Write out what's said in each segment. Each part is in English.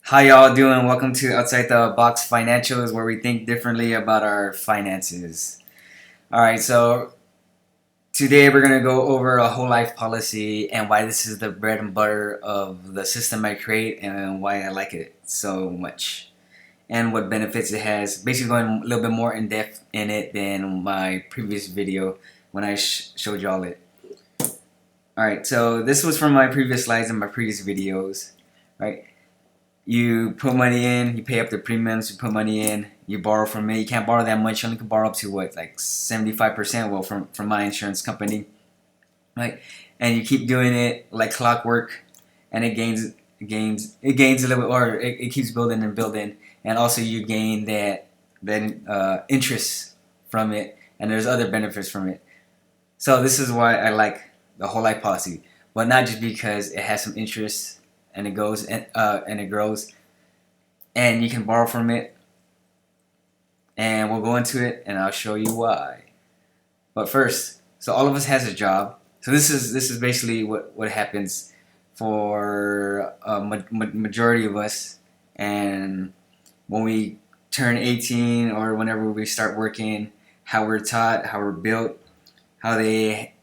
How y'all doing? Welcome to Outside the Box Financials, where we think differently about our finances. All right, so today we're gonna go over a whole life policy and why this is the bread and butter of the system I create and why I like it so much and what benefits it has. Basically, going a little bit more in depth in it than my previous video when I showed y'all it. All right, so this was from my previous slides and my previous videos, right? You put money in, you pay up the premiums, you put money in, you borrow from it. You can't borrow that much, you only can borrow up to what, like 75%, well, from my insurance company, right? And you keep doing it like clockwork, and it gains a little bit, or it keeps building and building, and also you gain that interest from it, and there's other benefits from it. So this is why I like the whole life policy, but not just because it has some interest and it goes and it grows, and you can borrow from it, and we'll go into it and I'll show you why. But first, so all of us has a job. So this is basically what happens for a majority of us, and when we turn 18 or whenever we start working, how we're taught, how we're built, how they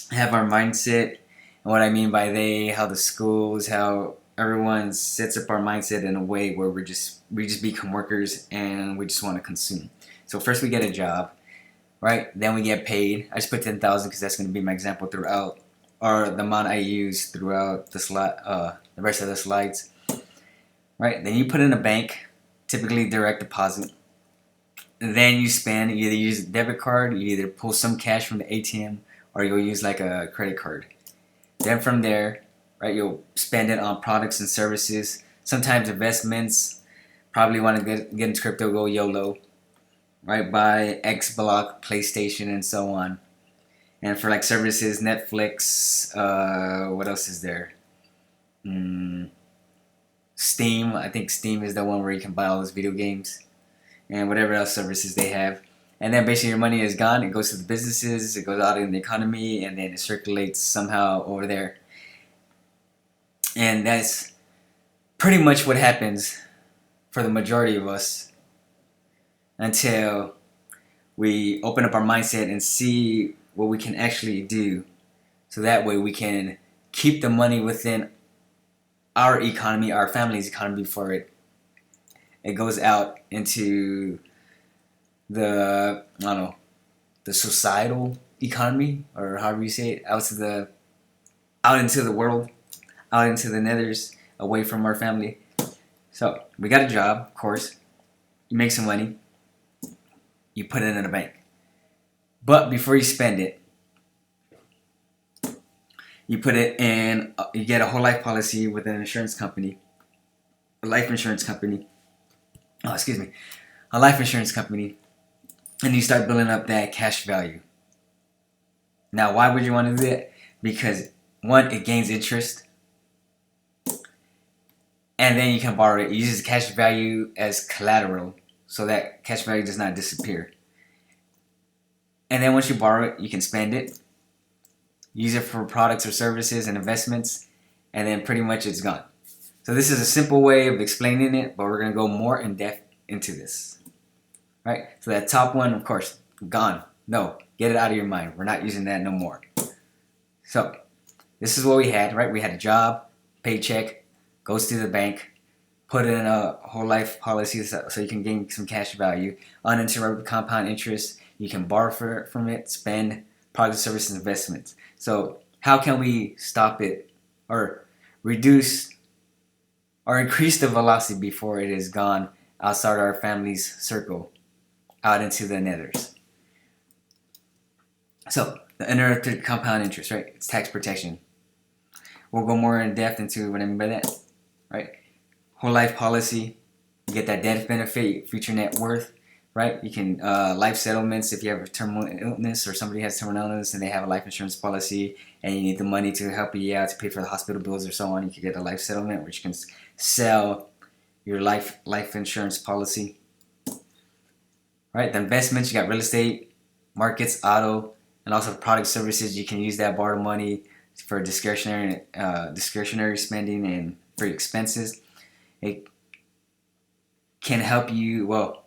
have our mindset. And what I mean by they, how the schools, how everyone sets up our mindset in a way where we just become workers and we just want to consume. So first we get a job, right? Then we get paid. I just put 10,000 because that's going to be my example throughout, or the amount I use throughout the rest of the slides, right? Then you put in a bank, typically direct deposit. And then you spend. You either use a debit card, you either pull some cash from the ATM, or you'll use like a credit card. Then from there, right, you'll spend it on products and services. Sometimes investments. Probably want to get into crypto, go YOLO, right? Buy X Block, PlayStation, and so on. And for like services, Netflix. What else is there? Steam. I think Steam is the one where you can buy all those video games and whatever else services they have. And then basically your money is gone. It goes to the businesses, it goes out in the economy, and then it circulates somehow over there. And that's pretty much what happens for the majority of us until we open up our mindset and see what we can actually do. So that way we can keep the money within our economy, our family's economy, before it goes out into the, I don't know, the societal economy, or however you say it, out into the world, out into the nethers, away from our family. So we got a job, of course. You make some money. You put it in a bank. But before you spend it, you put it in. You get a whole life policy with an insurance company, a life insurance company. Oh, excuse me, a life insurance company. And you start building up that cash value. Now, why would you want to do that? Because one, it gains interest, and then you can borrow it. You use cash value as collateral, so that cash value does not disappear. And then once you borrow it, you can spend it, use it for products or services and investments, and then pretty much it's gone. So this is a simple way of explaining it, but we're going to go more in depth into this. Right? So that top one, of course, gone. No, get it out of your mind. We're not using that no more. So this is what we had, right? We had a job, paycheck, goes to the bank, put in a whole life policy so you can gain some cash value, uninterrupted compound interest. You can borrow from it, spend, product, services, investments. So how can we stop it or reduce or increase the velocity before it is gone outside our family's circle, out into the nethers? So the uninterrupted compound interest, right? It's tax protection. We'll go more in depth into what I mean by that, right? Whole life policy, you get that death benefit, future net worth, right? You can life settlements if you have a terminal illness or somebody has terminal illness and they have a life insurance policy and you need the money to help you out to pay for the hospital bills or so on. You can get a life settlement, which you can sell your life insurance policy. Right, the investments, you got real estate, markets, auto, and also product services. You can use that borrowed money for discretionary spending and for expenses. It can help you, well,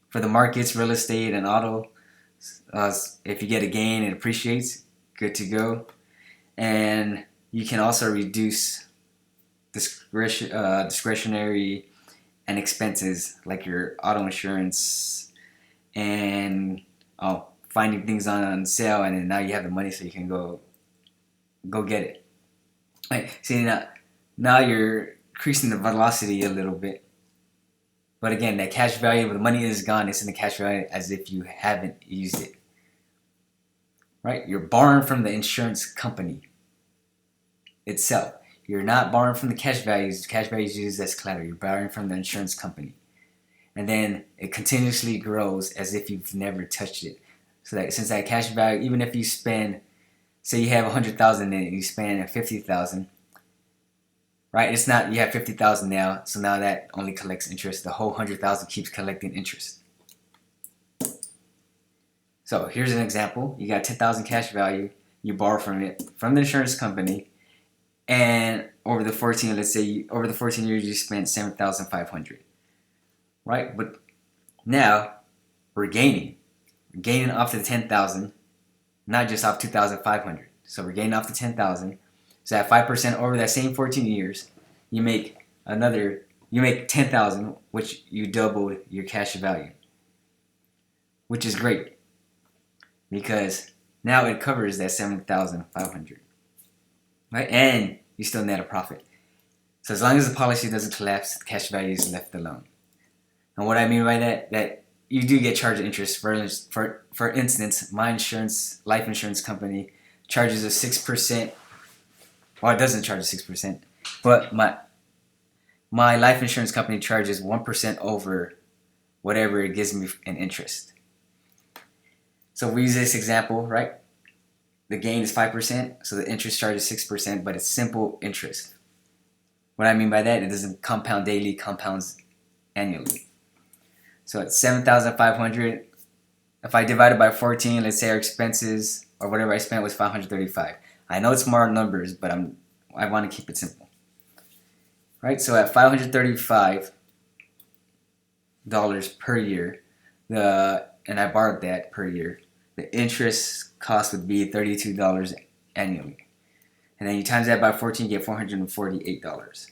for the markets, real estate, and auto. If you get a gain, it appreciates. Good to go. And you can also reduce discretionary and expenses like your auto insurance and finding things on sale, and then now you have the money so you can go get it. Right. See, now you're increasing the velocity a little bit. But again, that cash value, when the money is gone, it's in the cash value as if you haven't used it. Right? You're borrowing from the insurance company itself. You're not borrowing from the cash values. Cash values used as collateral. You're borrowing from the insurance company. And then it continuously grows as if you've never touched it. So that since that cash value, even if you spend, say you have 100,000 in it, you spend 50,000, right? It's not you have 50,000 now, so now that only collects interest. The whole 100,000 keeps collecting interest. So here's an example. You got 10,000 cash value. You borrow from it from the insurance company, and over the 14, let's say over the 14 years, you spent 7,500, right? But now we're gaining off the 10,000, not just off 2,500. So we're gaining off the 10,000. So at 5% over that same 14 years, you make 10,000, which you doubled your cash value, which is great because now it covers that 7,500, right? And you still net a profit. So as long as the policy doesn't collapse, the cash value is left alone. And what I mean by that you do get charged interest. For instance, my life insurance company charges a 6%. Well, it doesn't charge a 6%, but my life insurance company charges 1% over whatever it gives me in interest. So we use this example, right? The gain is 5%, so the interest charge is 6%, but it's simple interest. What I mean by that, it doesn't compound daily, it compounds annually. So at 7,500, if I divide it by 14, let's say our expenses or whatever I spent was 535. I know it's small numbers, but I want to keep it simple. Right? So at $535 per year, and I borrowed that per year, the interest cost would be $32 annually. And then you times that by 14, you get $448.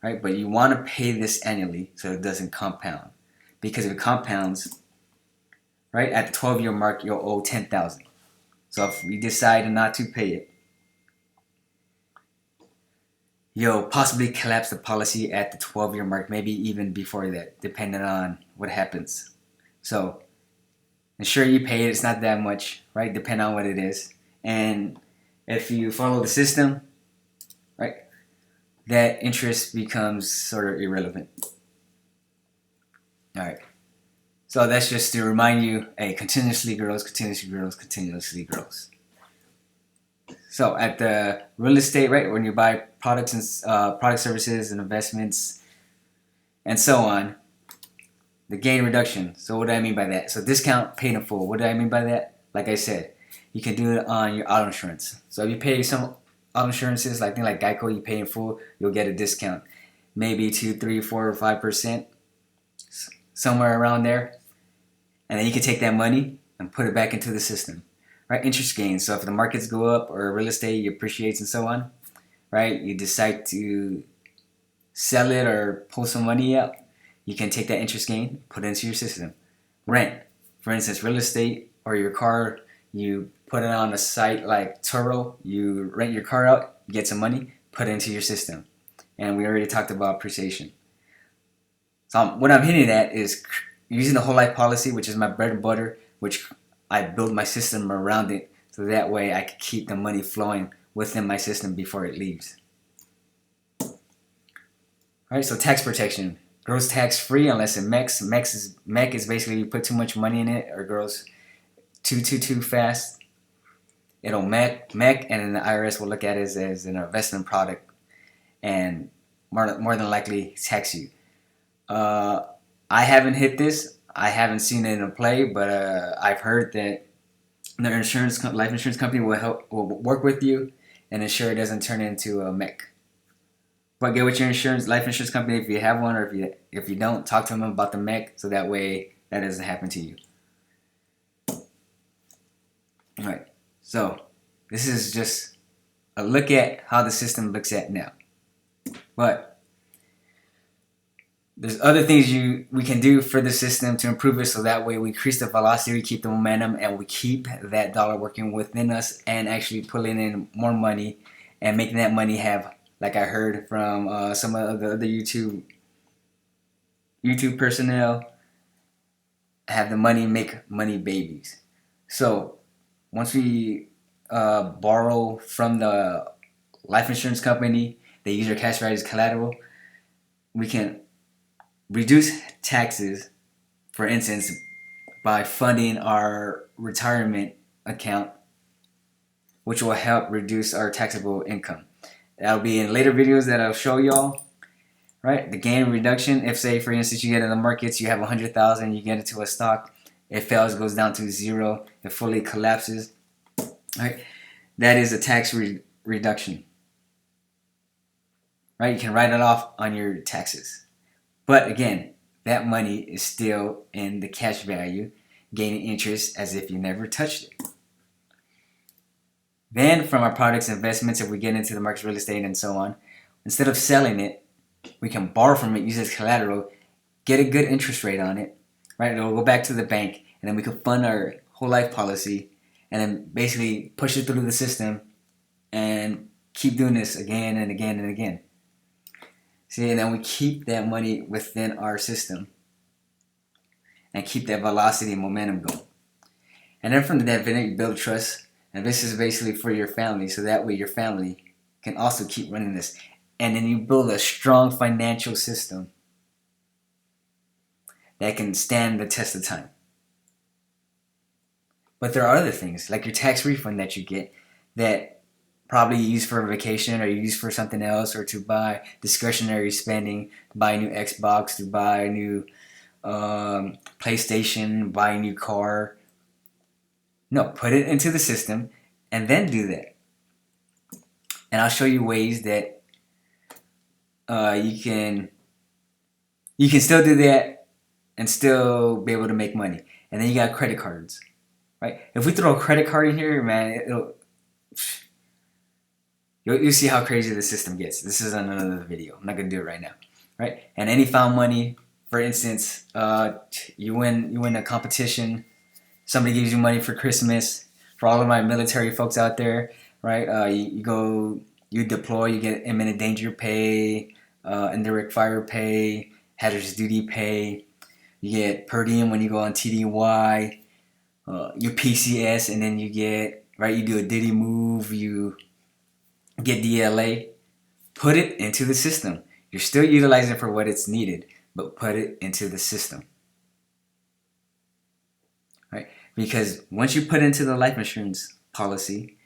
Right? But you want to pay this annually so it doesn't compound. Because if it compounds, right, at the 12-year mark, you'll owe $10,000. So if you decide not to pay it, you'll possibly collapse the policy at the 12-year mark, maybe even before that, depending on what happens. So ensure you pay it. It's not that much, right, depending on what it is. And if you follow the system, right, that interest becomes sort of irrelevant. All right. So that's just to remind you, hey, continuously grows, continuously grows, continuously grows. So at the real estate, right, when you buy products and product services and investments and so on, the gain reduction. So what do I mean by that? So discount paid in full. What do I mean by that? Like I said, you can do it on your auto insurance. So if you pay some auto insurances, like things like Geico, you pay in full, you'll get a discount, maybe 2, 3, 4, or 5%, somewhere around there. And then you can take that money and put it back into the system, right? Interest gains. So if the markets go up or real estate appreciates and so on, right? You decide to sell it or pull some money out, you can take that interest gain, put it into your system. Rent, for instance, real estate or your car, you put it on a site like Turo, you rent your car out, you get some money, put it into your system. And we already talked about appreciation. So what I'm hinting at is using the whole life policy, which is my bread and butter, which I build my system around it, so that way I can keep the money flowing within my system before it leaves. All right, so tax protection. Grows tax free unless it MECs. MEC is basically you put too much money in it or grows too fast. It'll MEC, and then the IRS will look at it as an investment product and more than likely tax you. I haven't hit this. I haven't seen it in play, but I've heard that the life insurance company will work with you and ensure it doesn't turn into a MEC. But get with your life insurance company if you have one, or if you don't, talk to them about the mech, so that way that doesn't happen to you. All right. So this is just a look at how the system looks at now. But there's other things we can do for the system to improve it, so that way we increase the velocity, we keep the momentum, and we keep that dollar working within us and actually pulling in more money and making that money have, like I heard from some of the other YouTube personnel, have the money make money babies. So once we borrow from the life insurance company, they use our cash value as collateral, we can reduce taxes, for instance, by funding our retirement account, which will help reduce our taxable income. That'll be in later videos that I'll show y'all. Right, the gain reduction. If, say, for instance, you get in the markets, you have 100,000, you get into a stock, it fails, goes down to zero, it fully collapses. Right, that is a tax reduction. Right, you can write it off on your taxes. But again, that money is still in the cash value, gaining interest as if you never touched it. Then from our products, investments, if we get into the markets, real estate, and so on, instead of selling it, we can borrow from it, use it as collateral, get a good interest rate on it, right? It'll go back to the bank, and then we can fund our whole life policy, and then basically push it through the system and keep doing this again and again and again. See, and then we keep that money within our system and keep that velocity and momentum going. And then from that, you build trust, and this is basically for your family, so that way your family can also keep running this. And then you build a strong financial system that can stand the test of time. But there are other things, like your tax refund that you get, that probably you use for a vacation, or you use for something else, or to buy discretionary spending, to buy a new Xbox, to buy a new PlayStation, buy a new car. No, put it into the system and then do that. And I'll show you ways that you can still do that and still be able to make money. And then you got credit cards, right? If we throw a credit card in here, man, you'll see how crazy the system gets. This is another video. I'm not gonna do it right now, right? And any found money, for instance, you win a competition, somebody gives you money for Christmas. For all of my military folks out there, right? You deploy, you get imminent danger pay, indirect fire pay, hazardous duty pay. You get per diem when you go on TDY, your PCS, and then you get, right, you do a Diddy move, you get DLA. Put it into the system. You're still utilizing it for what it's needed, but put it into the system. Right? Because once you put into the life insurance policy,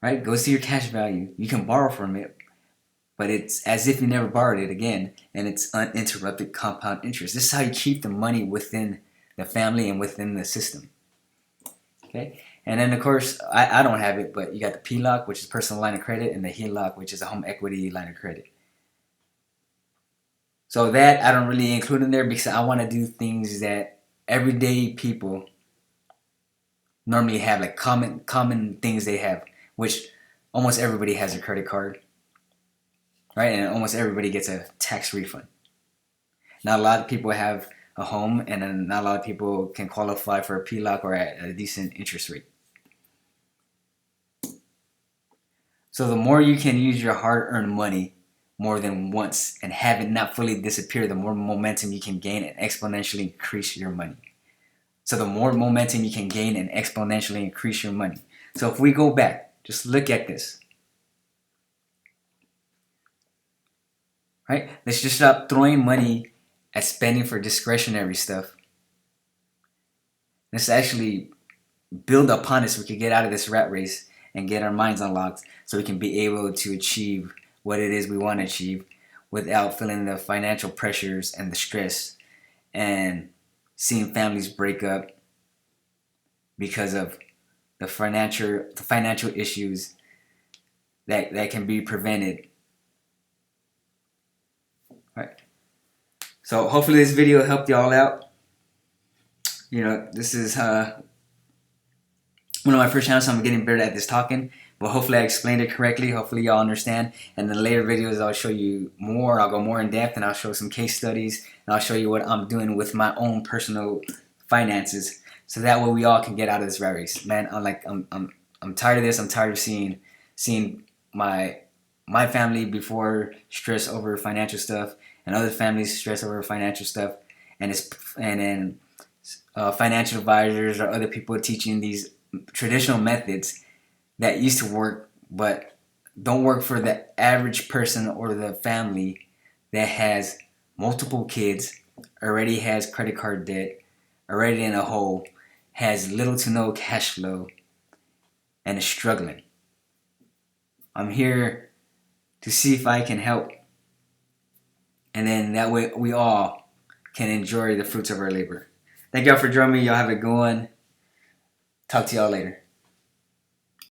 right, it goes to your cash value. You can borrow from it, but it's as if you never borrowed it again, and it's uninterrupted compound interest. This is how you keep the money within the family and within the system. Okay? And then, of course, I don't have it, but you got the PLOC, which is personal line of credit, and the HELOC, which is a home equity line of credit. So that I don't really include in there because I want to do things that everyday people normally have, like common things they have, which almost everybody has a credit card, right? And almost everybody gets a tax refund. Not a lot of people have a home, and then not a lot of people can qualify for a PLOC or at a decent interest rate. So the more you can use your hard-earned money more than once and have it not fully disappear, the more momentum you can gain and exponentially increase your money. So the more momentum you can gain and exponentially increase your money. So if we go back, just look at this. Right? Let's just stop throwing money at spending for discretionary stuff. Let's actually build upon it so we can get out of this rat race and get our minds unlocked so we can be able to achieve what it is we want to achieve without feeling the financial pressures and the stress and seeing families break up because of the financial issues that can be prevented All right. So hopefully this video helped y'all out. You know, this is one of my first channels, so I'm getting better at this talking. But hopefully I explained it correctly. Hopefully y'all understand. And in the later videos, I'll show you more. I'll go more in depth, and I'll show some case studies, and I'll show you what I'm doing with my own personal finances, so that way we all can get out of this rat race. Man, I'm tired of this. I'm tired of seeing my family before stress over financial stuff, and other families stress over financial stuff, and then financial advisors or other people teaching these traditional methods that used to work but don't work for the average person or the family that has multiple kids, already has credit card debt, already in a hole, has little to no cash flow, and is struggling. I'm here to see if I can help, and then that way we all can enjoy the fruits of our labor. Thank y'all for joining me. Y'all have a good one. Talk to y'all later.